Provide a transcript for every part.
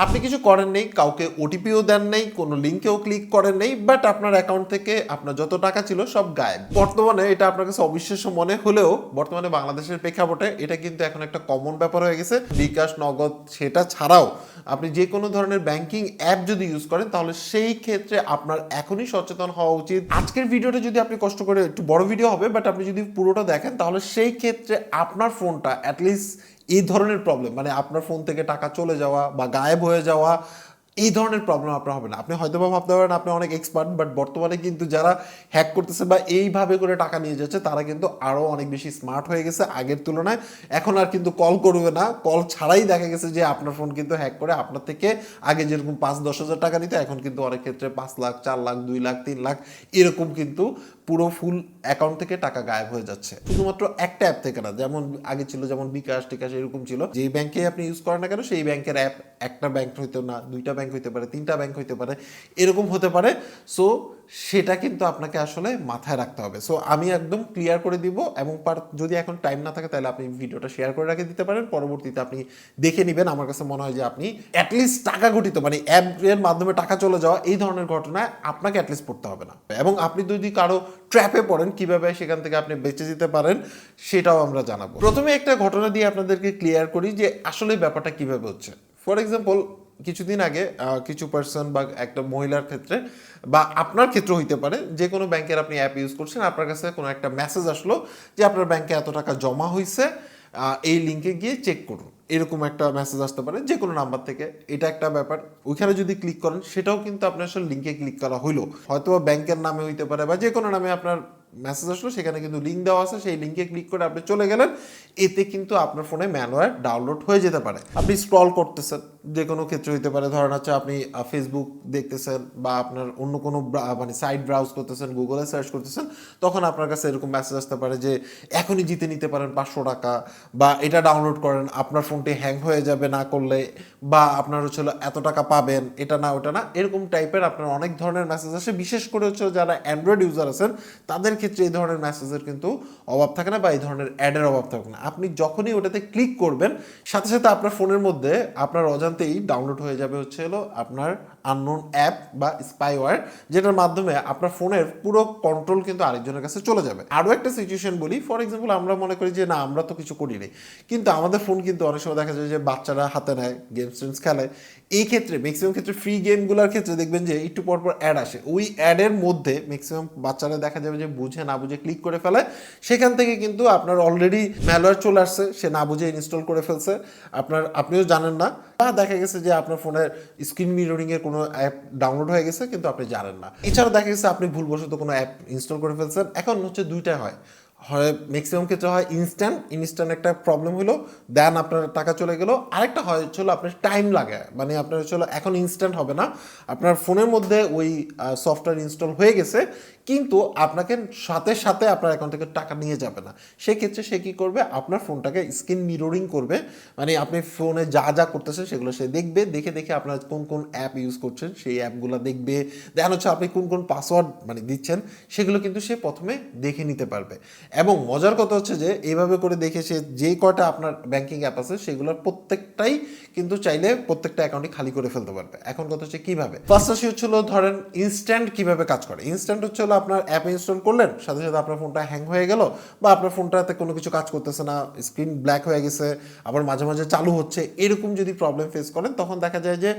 আপনি কিছু করেন নেই, কাউকে ওটিপিও দেন নেই, কোনো লিঙ্কেও ক্লিক করেন নেই, বাট আপনার অ্যাকাউন্ট থেকে আপনার যত টাকা ছিল সব গায়েব। বর্তমানে এটা আপনার কাছে অবিশ্বাস্য মনে হলেও বর্তমানে বাংলাদেশের প্রেক্ষাপটে এটা কিন্তু এখন একটা কমন ব্যাপার হয়ে গেছে। বিকাশ, নগদ সেটা ছাড়াও আপনি যে কোনো ধরনের ব্যাংকিং অ্যাপ যদি ইউজ করেন তাহলে সেই ক্ষেত্রে আপনার এখনই সচেতন হওয়া উচিত। আজকের ভিডিওটা যদি আপনি কষ্ট করে, একটু বড় ভিডিও হবে বাট আপনি যদি পুরোটা দেখেন তাহলে সেই ক্ষেত্রে আপনার ফোনটা অ্যাটলিস্ট এই ধরনের প্রবলেম, মানে আপনার ফোন থেকে টাকা চলে যাওয়া বা গায়েব হয়ে যাওয়া, এই ধরনের প্রবলেম আপনার হবে না। আপনি হয়তো বা ভাবতে পারেন আপনি অনেক এক্সপার্ট, বাট বর্তমানে কিন্তু যারা হ্যাক করতেছে বা এইভাবে করে টাকা নিয়ে যাচ্ছে তারা কিন্তু আরও অনেক বেশি স্মার্ট হয়ে গেছে আগের তুলনায়। এখন আর কিন্তু কল করবে না, কল ছাড়াই দেখা গেছে যে আপনার ফোন কিন্তু হ্যাক করে আপনার থেকে আগে যেরকম 5-10 হাজার টাকা নিতে এখন কিন্তু অনেক ক্ষেত্রে 5 লাখ, 4 লাখ, 2 লাখ, 3 লাখ এরকম কিন্তু পুরো ফুল অ্যাকাউন্ট থেকে টাকা গায়েব হয়ে যাচ্ছে শুধুমাত্র একটা অ্যাপ থেকে না। যেমন আগে ছিল যেমন বিকাশ টিকাশ এরকম ছিল, যে ব্যাংকে আপনি ইউজ করেন না কেন সেই ব্যাংকের অ্যাপ, একটা ব্যাংক হইতে না, 2টা ব্যাংক হইতে পারে, 3টা ব্যাংক হইতে পারে, এরকম হতে পারে। সো সেটা কিন্তু আপনাকে আসলে মাথায় রাখতে হবে। সো আমি একদম ক্লিয়ার করে দিব, এবং যদি এখন টাইম না থাকে তাহলে আপনি ভিডিওটা শেয়ার করে রেখে দিতে পারেন, পরবর্তীতে আপনি দেখে নেবেন। আমার কাছে মনে হয় যে আপনি অ্যাটলিস্ট টাকা ঘটিত, মানে অ্যাপের মাধ্যমে টাকা চলে যাওয়া এই ধরনের ঘটনায় আপনাকে অ্যাটলিস্ট পড়তে হবে না। এবং আপনি যদি কারো ট্র্যাপে পড়েন কিভাবে সেখান থেকে আপনি বেঁচে যেতে পারেন সেটাও আমরা জানাবো। প্রথমে একটা ঘটনা দিয়ে আপনাদেরকে ক্লিয়ার করি যে আসলে ব্যাপারটা কিভাবে হচ্ছে। ফর এক্সাম্পল, কিছুদিন আগে কিছু পার্সন বা একটা মহিলার ক্ষেত্রে বা আপনার ক্ষেত্রে হইতে পারে, যে কোনো ব্যাংকের আপনি অ্যাপ ইউজ করছেন, আপনার কাছে কোনো একটা মেসেজ আসলো যে আপনার ব্যাংকে এত টাকা জমা হয়েছে, এই লিঙ্কে গিয়ে চেক করুন, এরকম একটা মেসেজ আসতে পারে যে কোনো নাম্বার থেকে। এটা একটা ব্যাপার। ওইখানে যদি ক্লিক করেন সেটাও কিন্তু আপনার আসলে লিঙ্কে ক্লিক করা হইলো, হয়তো ব্যাংকের নামে হইতে পারে বা যে কোনো নামে আপনার মেসেজ আসলো, সেখানে কিন্তু লিঙ্ক দেওয়া আছে, সেই লিঙ্কে ক্লিক করে আপনি চলে গেলেন। এতে কিন্তু আপনার ফোনে ম্যালওয়্যার ডাউনলোড হয়ে যেতে পারে। আপনি স্ক্রল করতেছেন, যে কোনো ক্ষেত্রে হইতে পারে, ধরেন হচ্ছে আপনি ফেসবুক দেখতেছেন বা আপনার অন্য কোনো মানে সাইট ব্রাউজ করতেছেন, গুগলে সার্চ করতেছেন, তখন আপনার কাছে এরকম মেসেজ আসতে পারে যে এখনই জিতে নিতে পারেন 500 টাকা, বা এটা ডাউনলোড করেন, আপনার ফোনটি হ্যাং হয়ে যাবে না করলে, বা আপনার হচ্ছে এত টাকা পাবেন, এটা না ওটা না, এরকম টাইপের আপনার অনেক ধরনের মেসেজ আসে। বিশেষ করে হচ্ছে যারা অ্যান্ড্রয়েড ইউজার আছেন তাদের ক্ষেত্রে এই ধরনের মেসেজের কিন্তু অভাব থাকে না, বা এই ধরনের অ্যাডের অভাব থাকে না। আপনি যখনই ওটাতে ক্লিক করবেন সাথে সাথে আপনার ফোনের মধ্যে আপনার অজান্তেই ডাউনলোড হয়ে যাবে হচ্ছে আপনার আননোন অ্যাপ বা স্পাইওয়্যার, যেটার মাধ্যমে আপনার ফোনের পুরো কন্ট্রোল কিন্তু আরেকজনের কাছে চলে যাবে। আরও একটা সিচুয়েশন বলি, ফর এক্সাম্পল আমরা মনে করি যে না আমরা তো কিছু করি নাই, কিন্তু আমাদের ফোন কিন্তু অনেক সময় দেখা যায় যে বাচ্চারা হাতে নেয়, গেমস টেমস খেলে। এই ক্ষেত্রে ম্যাক্সিমাম ক্ষেত্রে ফ্রি গেমগুলোর ক্ষেত্রে দেখবেন যে একটু পর পর অ্যাড আসে, ওই অ্যাডের মধ্যে ম্যাক্সিমাম বাচ্চারা দেখা যাবে যে বুঝে না বুঝে ক্লিক করে ফেলে। সেখান থেকে কিন্তু আপনার অলরেডি ম্যালওয়্যার চলে আসছে, সে না বুঝে ইনস্টল করে ফেলছে, আপনিও জানেন না, বা দেখা গেছে যে আপনার ফোনের স্ক্রিন মিররিং এর কোনো অ্যাপ ডাউনলোড হয়ে গেছে কিন্তু আপনি জানেন না। এছাড়াও দেখা গেছে আপনি ভুলবশত কোনো অ্যাপ ইনস্টল করে ফেলছেন। এখন হচ্ছে দুইটা হয়, হয় ম্যাক্সিমাম ক্ষেত্রে হয় ইনস্ট্যান্ট একটা প্রবলেম হলো, দেন আপনার টাকা চলে গেল। আরেকটা হয় হচ্ছে আপনার টাইম লাগে, মানে আপনার হচ্ছে এখন ইনস্ট্যান্ট হবে না, আপনার ফোনের মধ্যে ওই সফটওয়্যার ইনস্টল হয়ে গেছে কিন্তু আপনাকে সাথে সাথে আপনার অ্যাকাউন্ট থেকে টাকা নিয়ে যাবে না। সেক্ষেত্রে সে কী করবে, আপনার ফোনটাকে স্ক্রিন মিররিং করবে, মানে আপনি ফোনে যা যা করতেছেন সেগুলো সে দেখবে, দেখে দেখে আপনার কোন কোন অ্যাপ ইউজ করছেন সেই অ্যাপগুলো দেখবে, দেন হচ্ছে আপনি কোন কোন পাসওয়ার্ড মানে দিচ্ছেন সেগুলো কিন্তু সে প্রথমে দেখে নিতে পারবে। এবং মজার কথা হচ্ছে যে এইভাবে করে দেখে সে যেই কয়টা আপনার ব্যাংকিং অ্যাপ আছে সেগুলোর প্রত্যেকটাই কিন্তু চাইলে প্রত্যেকটা অ্যাকাউন্টই খালি করে ফেলতে পারবে। এখন কথা হচ্ছে কীভাবে, ফার্স্ট আসি হচ্ছিল ধরেন ইনস্ট্যান্ট কীভাবে কাজ করে। ইনস্ট্যান্ট হচ্ছে আপনার অ্যাপ ইনস্টল করলেন, সাথে সাথে আপনার ফোনটা হ্যাং হয়ে গেল, বা আপনার ফোনটাতে কোনো কিছু কাজ করতেছে না, স্ক্রিন ব্ল্যাক হয়ে গেছে, আবার মাঝে মাঝে চালু হচ্ছে, এরকম যদি প্রবলেম ফেস করেন তখন দেখা যায় যে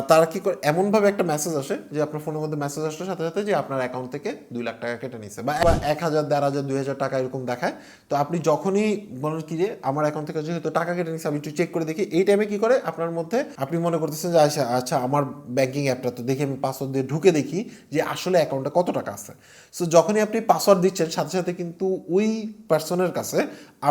তারা কী করে, এমনভাবে একটা মেসেজ আসে যে আপনার ফোনের মধ্যে মেসেজ আসলে সাথে সাথে যে আপনার অ্যাকাউন্ট থেকে 2 লাখ টাকা কেটে নিছে, বা 1,000, 1,500, 2,000 টাকা এরকম দেখায়। তো আপনি যখনই বলেন কি যে আমার অ্যাকাউন্ট থেকে যেহেতু টাকা কেটে নিছে আমি একটু চেক করে দেখি, এই টাইমে কি করে আপনার মধ্যে আপনি মনে করতেছেন যে আচ্ছা আমার ব্যাংকিং অ্যাপটা তো দেখি, আমি পাসওয়ার্ড দিয়ে ঢুকে দেখি যে আসলে অ্যাকাউন্টে কত টাকা আছে। সো যখনই আপনি পাসওয়ার্ড দিচ্ছেন সাথে সাথে কিন্তু ওই পার্সনের কাছে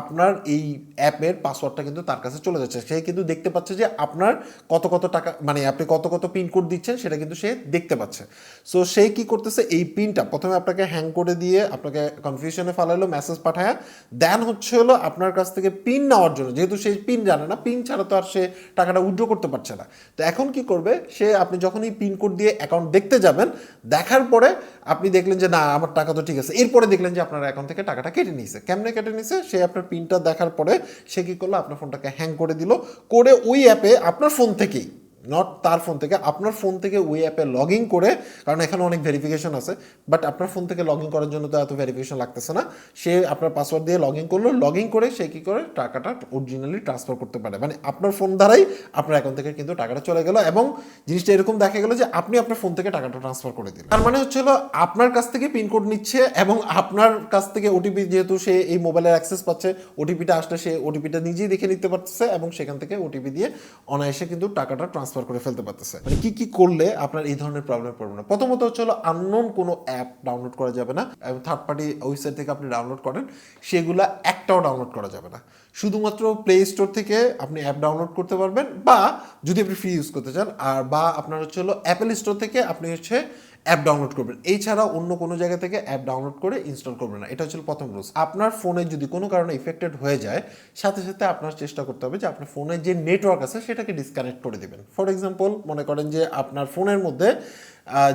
আপনার এই অ্যাপের পাসওয়ার্ডটা কিন্তু তার কাছে চলে যাচ্ছে, সে কিন্তু দেখতে পাচ্ছে যে আপনার কত কত টাকা, মানে আপনি কত কত পিনকোড দিচ্ছেন সেটা কিন্তু সে দেখতে পাচ্ছে। সো সে কি করতেছে, এই পিনটা প্রথমে আপনাকে হ্যাং করে দিয়ে আপনাকে কনফিউশনে ফেলাইলো, মেসেজ পাঠায়, দেন হচ্ছে আপনার কাছ থেকে পিন নেওয়ার জন্য, যেহেতু সেই পিন জানে না, পিন ছাড়া তো আর সে টাকাটা উইথড্র করতে পারছে না। তো এখন কি করবে সে, আপনি যখনই পিনকোড দিয়ে অ্যাকাউন্ট দেখতে যাবেন, দেখার পরে আপনি দেখলেন যে না আমার টাকা তো ঠিক আছে, এরপরে দেখলেন যে আপনার অ্যাকাউন্ট থেকে টাকাটা কেটে নিয়েছে। কেমনে কেটে নিয়েছে, সে আপনার পিনটা দেখার পরে সে কি করলো, আপনার ফোনটাকে হ্যাং করে দিল, করে ওই অ্যাপে আপনার ফোন থেকেই নট তার ফোন থেকে, আপনার ফোন থেকে ওই অ্যাপে লগ ইন করে, কারণ এখানে অনেক ভেরিফিকেশন আছে, বাট আপনার ফোন থেকে লগ ইন করার জন্য তো এত ভেরিফিকেশন লাগতেছে না। সে আপনার পাসওয়ার্ড দিয়ে লগ ইন করলো, লগ ইন করে সে কী করে টাকাটা অরিজিনালি ট্রান্সফার করতে পারে, মানে আপনার ফোন দ্বারাই আপনার অ্যাকাউন্ট থেকে কিন্তু টাকাটা চলে গেল, এবং জিনিসটা এরকম দেখা গেল যে আপনি আপনার ফোন থেকে টাকাটা ট্রান্সফার করে দিলেন। তার মানে হচ্ছিল আপনার কাছ থেকে পিনকোড নিচ্ছে এবং আপনার কাছ থেকে ওটিপি, যেহেতু সে এই মোবাইলের অ্যাক্সেস পাচ্ছে, ওটিপিটা আসলে সে ওটিপিটা নিজেই দেখে নিতে পারতেছে এবং সেখান থেকে ওটিপি দিয়ে অনায়াসে কিন্তু টাকাটা ট্রান্সফার করে ফেলতে পারতেছে। মানে কি কি করলে আপনার এই ধরনের প্রবলেম পড়বে না? প্রথমত হচ্ছে হলো আননোন কোনো অ্যাপ ডাউনলোড করা যাবে না, এবং থার্ড পার্টি ওয়েবসাইট থেকে আপনি ডাউনলোড করেন সেগুলা একটাও ডাউনলোড করা যাবে না। শুধুমাত্র প্লে স্টোর থেকে আপনি অ্যাপ ডাউনলোড করতে পারবেন, বা যদি আপনি ফ্রি ইউজ করতে চান, আর বা আপনার হচ্ছে হলো অ্যাপেল স্টোর থেকে আপনি হচ্ছে অ্যাপ ডাউনলোড করবেন, এছাড়া অন্য কোনো জায়গা থেকে অ্যাপ ডাউনলোড করে ইনস্টল করবেন না। এটা হচ্ছে প্রথম রুলস। আপনার ফোনে যদি কোনো কারণে ইফেক্টেড হয়ে যায়, সাথে সাথে আপনার চেষ্টা করতে হবে যে আপনার ফোনের যে নেটওয়ার্ক আছে সেটাকে ডিসকানেক্ট করে দেবেন। ফর এক্সাম্পল, মনে করেন যে আপনার ফোনের মধ্যে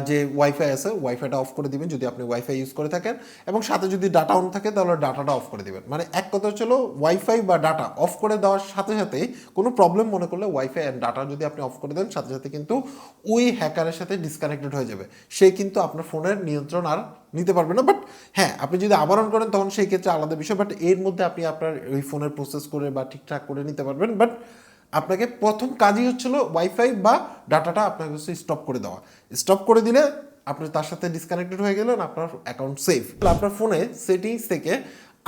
যে ওয়াইফাই আছে, ওয়াইফাইটা অফ করে দিবেন যদি আপনি ওয়াইফাই ইউজ করে থাকেন, এবং সাথে যদি ডাটা অন থাকে তাহলে ডাটাটা অফ করে দিবেন। মানে এক কথা হচ্ছিল ওয়াইফাই বা ডাটা অফ করে দেওয়ার সাথে সাথেই কোনো প্রবলেম মনে করলে ওয়াইফাই অ্যান্ড ডাটা যদি আপনি অফ করে দেন, সাথে সাথে কিন্তু ওই হ্যাকারের সাথে ডিসকানেক্টেড হয়ে যাবে, সে কিন্তু আপনার ফোনের নিয়ন্ত্রণ আর নিতে পারবে না। বাট হ্যাঁ, আপনি যদি আবার অন করেন তখন সেই ক্ষেত্রে আলাদা বিষয়, বাট এর মধ্যে আপনি আপনার ওই ফোনের প্রসেস করে বা ঠিকঠাক করে নিতে পারবেন। বাট আপনাকে প্রথম কাজই হচ্ছিল ওয়াইফাই বা ডাটাটা আপনাকে হচ্ছে স্টপ করে দেওয়া। স্টপ করে দিলে আপনি তার সাথে ডিসকানেক্টেড হয়ে গেলেন, আপনার অ্যাকাউন্ট সেফ। আপনার ফোনে সেটিংস থেকে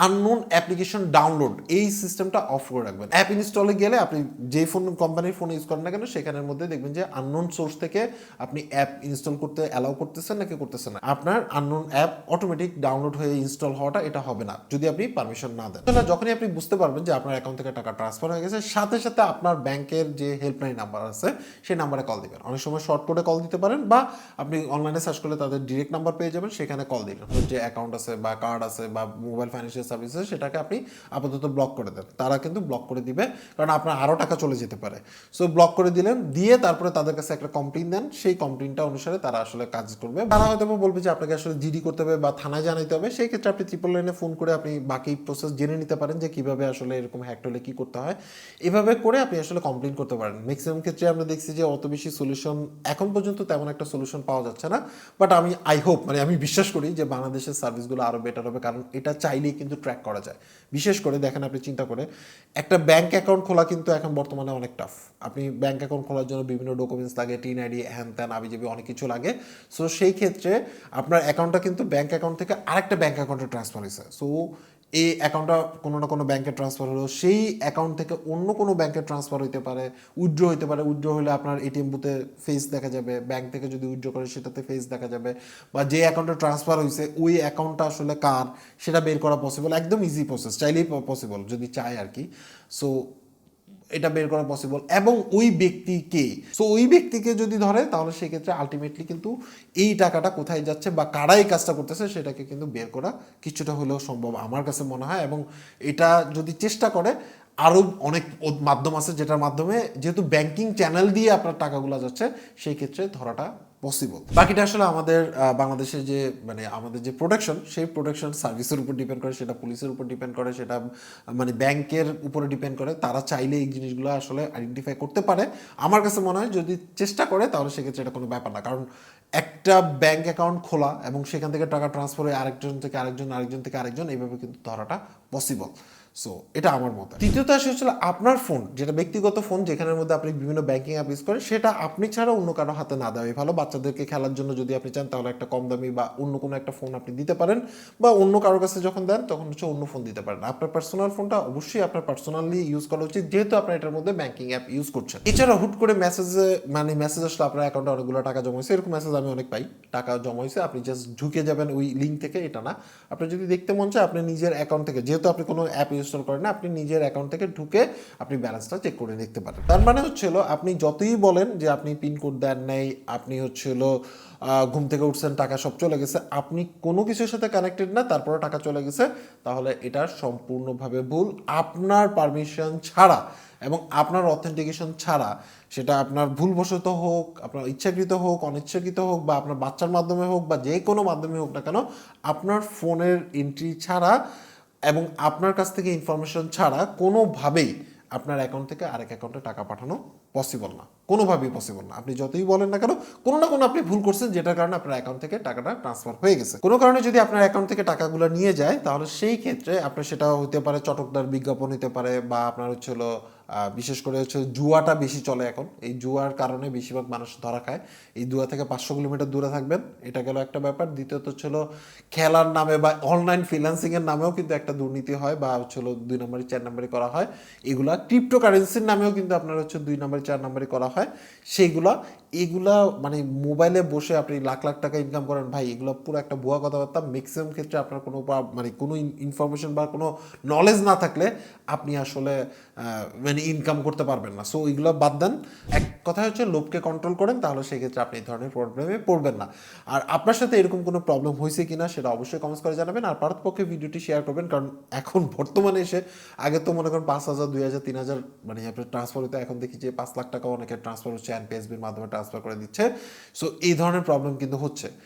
আননোন অ্যাপ্লিকেশন ডাউনলোড এই সিস্টেমটা অফ করে রাখবেন। অ্যাপ ইনস্টলে গেলে আপনি যে ফোন কোম্পানির ফোন ইউজ করেন না কেন, সেখানের মধ্যে দেখবেন যে আননোন সোর্স থেকে আপনি অ্যাপ ইনস্টল করতে অ্যালাউ করতেছেন নাকি করতেছেন না। আপনার আননোন অ্যাপ অটোমেটিক ডাউনলোড হয়ে ইনস্টল হওয়াটা এটা হবে না যদি আপনি পারমিশন না দেন। তাহলে যখনই আপনি বুঝতে পারবেন যে আপনার অ্যাকাউন্ট থেকে টাকা ট্রান্সফার হয়ে গেছে, সাথে সাথে আপনার ব্যাংকের যে হেল্পলাইন নাম্বার আছে সেই নাম্বারে কল দিবেন। অনেক সময় শর্ট কোডে কল দিতে পারেন, বা আপনি অনলাইনে সার্চ করলে তাদের ডিরেক্ট নাম্বার পেয়ে যাবেন, সেখানে কল দিবেন। যে অ্যাকাউন্ট আছে বা কার্ড আছে বা মোবাইল ফাইন্যান্সিয়াল সার্ভিস আছে সেটাকে আপনি আপাতত ব্লক করে দেন, তারা কিন্তু ব্লক করে দিবে, কারণ আপনার আরও টাকা চলে যেতে পারে। সো ব্লক করে দিলেন, দিয়ে তারপরে তাদের কাছে একটা কমপ্লেইন দেন, সেই কমপ্লেইনটা অনুসারে তারা আসলে কাজ করবে। তারা হয়তো বলবে যে আপনাকে আসলে জিডি করতে হবে বা থানায় জানাইতে হবে, সেই ক্ষেত্রে আপনি ট্রিপল লাইনে ফোন করে আপনি বাকি প্রসেস জেনে নিতে পারেন যে কিভাবে আসলে এরকম হ্যাক হলে কি করতে হয়। এভাবে করে আপনি আসলে কমপ্লেইন করতে পারেন। ম্যাক্সিমাম ক্ষেত্রে আমরা দেখছি যে অত বেশি সলিউশন এখন পর্যন্ত তেমন একটা সলিউশন পাওয়া যাচ্ছে না, বাট আমি হোপ, মানে আমি বিশ্বাস করি যে বাংলাদেশের সার্ভিসগুলো আরও বেটার হবে, কারণ এটা চাইলেই কিন্তু ট্র্যাক করা যায়। বিশেষ করে দেখেন, আপনি চিন্তা করে একটা ব্যাংক অ্যাকাউন্ট খোলা কিন্তু এখন বর্তমানে অনেক টাফ। আপনি ব্যাংক অ্যাকাউন্ট খোলার জন্য বিভিন্ন ডকুমেন্টস লাগে, টিন আইডি, হ্যান ত্যান আবিজাবি অনেক কিছু লাগে। সো সেই ক্ষেত্রে আপনার অ্যাকাউন্টটা কিন্তু ব্যাংক অ্যাকাউন্ট থেকে আরেকটা ব্যাংক অ্যাকাউন্টে ট্রান্সফার হয়েছে। সো এই অ্যাকাউন্টটা কোনো না কোনো ব্যাংকে ট্রান্সফার হলো, সেই অ্যাকাউন্ট থেকে অন্য কোনো ব্যাংকে ট্রান্সফার হইতে পারে, উইথড্র হইতে পারে। উইথড্র হলে আপনার এটিএম বুথে ফেস দেখা যাবে, ব্যাংক থেকে যদি উইথড্র করে সেটাতে ফেস দেখা যাবে, বা যে অ্যাকাউন্টে ট্রান্সফার হয়েছে ওই অ্যাকাউন্টটা আসলে কার সেটা বের করা পসিবল, একদম ইজি প্রসেস, চাইলেই পসিবল যদি চায় আর কি। সো এটা বের করা পসিবল, এবং ওই ব্যক্তিকে, সো ওই ব্যক্তিকে যদি ধরে তাহলে সেক্ষেত্রে আলটিমেটলি কিন্তু এই টাকাটা কোথায় যাচ্ছে বা কারা এই কাজটা করতেছে সেটাকে কিন্তু বের করা কিছুটা হলেও সম্ভব আমার কাছে মনে হয়। এবং এটা যদি চেষ্টা করে, আরও অনেক মাধ্যম আছে যেটার মাধ্যমে, যেহেতু ব্যাংকিং চ্যানেল দিয়ে আপনার টাকাগুলো যাচ্ছে, সেই ক্ষেত্রে ধরাটা পসিবল। বাকিটা আসলে আমাদের বাংলাদেশের যে মানে আমাদের যে প্রোটেকশন, সেই প্রোটেকশন সার্ভিসের উপর ডিপেন্ড করে, সেটা পুলিশের উপর ডিপেন্ড করে, সেটা মানে ব্যাংকের উপরে ডিপেন্ড করে। তারা চাইলে এই জিনিসগুলো আসলে আইডেন্টিফাই করতে পারে। আমার কাছে মনে হয় যদি চেষ্টা করে তাহলে সেক্ষেত্রে এটা কোনো ব্যাপার না, কারণ একটা ব্যাংক অ্যাকাউন্ট খোলা এবং সেখান থেকে টাকা ট্রান্সফার হয়ে আরেকজন থেকে আরেকজন, আরেকজন থেকে আরেকজন, এইভাবে কিন্তু ধরাটা পসিবল। সো এটা আমার মত। তৃতীয়ত আসে হচ্ছে আপনার ফোন, যেটা ব্যক্তিগত ফোন, যেখানের মধ্যে আপনি বিভিন্ন ব্যাংকিং অ্যাপ ইউজ করেন, সেটা আপনি ছাড়া অন্য কারো হাতে না দেওয়াই ভালো। বাচ্চাদেরকে খেলার জন্য যদি আপনি চান তাহলে একটা কম দামি বা অন্য কোনো একটা ফোন আপনি দিতে পারেন, বা অন্য কারোর কাছে যখন দেন তখন হচ্ছে অন্য ফোন দিতে পারেন। আপনার পার্সোনাল ফোনটা অবশ্যই আপনার পার্সোনালি ইউজ করা উচিত, যেহেতু আপনার এটার মধ্যে ব্যাংকিং অ্যাপ ইউজ করছেন। এছাড়া হুট করে মেসেজ আসলে আপনার অ্যাকাউন্টে অনেকগুলো টাকা জমা হয়েছে, এরকম মেসেজ আমি অনেক পাই, টাকা জমা হয়েছে, আপনি জাস্ট ঢুকে যাবেন ওই লিঙ্ক থেকে, এটা না। আপনি যদি দেখতে মন চায় আপনি নিজের অ্যাকাউন্ট থেকে, যেহেতু আপনি কোনো অ্যাপ ইনস্টল করেন না, আপনি নিজের অ্যাকাউন্ট থেকে ঢুকে আপনি ব্যালেন্সটা চেক করে দেখতে পারেন। তার মানে হচ্ছিল আপনি যতই বলেন যে আপনি পিনকোড দেন নাই, আপনি হচ্ছিল ঘুম থেকে উঠছেন টাকা সব চলে গেছে, আপনি কোনো কিছুর সাথে কানেক্টেড না, তারপরে টাকা চলে গেছে, তাহলে এটা সম্পূর্ণভাবে ভুল। আপনার পারমিশন ছাড়া এবং আপনার অথেন্টিকেশন ছাড়া, সেটা আপনার ভুলবশত হোক, আপনার ইচ্ছাকৃত হোক, অনিচ্ছাকৃত হোক, বা আপনার বাচ্চার মাধ্যমে হোক, বা যে কোনো মাধ্যমে হোক না কেন, আপনার ফোনের এন্ট্রি ছাড়া এবং আপনার কাছ থেকে ইনফরমেশন ছাড়া কোনোভাবেই আপনার অ্যাকাউন্ট থেকে আরেক অ্যাকাউন্টে টাকা পাঠানো পসিবল না, কোনোভাবেই পসিবল না। আপনি যতই বলেন না কেন, কোনো না কোনো আপনি ভুল করছেন যেটার কারণে আপনার অ্যাকাউন্ট থেকে টাকাটা ট্রান্সফার হয়ে গেছে। কোনো কারণে যদি আপনার অ্যাকাউন্ট থেকে টাকাগুলো নিয়ে যায়, তাহলে সেই ক্ষেত্রে আপনার সেটা হতে পারে চটকদার বিজ্ঞাপন হতে পারে, বা আপনার হচ্ছে হলো বিশেষ করে হচ্ছে জুয়াটা বেশি চলে এখন। এই জুয়ার কারণে বেশিরভাগ মানুষ ধরা খায়। এই জুয়া থেকে 500 কিলোমিটার দূরে থাকবেন, এটা গেল একটা ব্যাপার। দ্বিতীয়ত হচ্ছে হলো খেলার নামে বা অনলাইন ফ্রিল্যান্সিংয়ের নামেও কিন্তু একটা দুর্নীতি হয়, বা হচ্ছে হলো 2 নম্বরই 4 নম্বরই করা হয়। এগুলা ক্রিপ্টোকারেন্সির নামেও কিন্তু আপনার হচ্ছে 2 নম্বরই 4 নম্বরই করা হয়। এগুলা মানে মোবাইলে বসে আপনি লাখ লাখ টাকা ইনকাম করেন ভাই, এগুলো পুরো একটা ভুয়া কথাবার্তা। ম্যাক্সিমাম ক্ষেত্রে আপনার কোনো মানে কোনো ইনফরমেশন বা কোনো নলেজ না থাকলে আপনি আসলে মানে ইনকাম করতে পারবেন না। সো এগুলো বাদ দেন। এক কথা হচ্ছে লোভকে কন্ট্রোল করেন, তাহলে সেই ক্ষেত্রে আপনি এই ধরনের প্রবলেমে পড়বেন না। আর আপনার সাথে এরকম কোনো প্রবলেম হয়েছে কিনা সেটা অবশ্যই কমেন্টস করে জানাবেন। আর পারতপক্ষে ভিডিওটি শেয়ার করবেন, কারণ এখন বর্তমানে এসে, আগে তো মনে করেন 5,000 2,000 3,000 মানে আপনার ট্রান্সফার হতে, এখন দেখি যে 5 লাখ টাকাও অনেকে ট্রান্সফার হচ্ছে, এনপিএসবির মাধ্যমে ট্রান্সফার করে দিচ্ছে। সো এই ধরনের প্রবলেম কিন্তু হচ্ছে।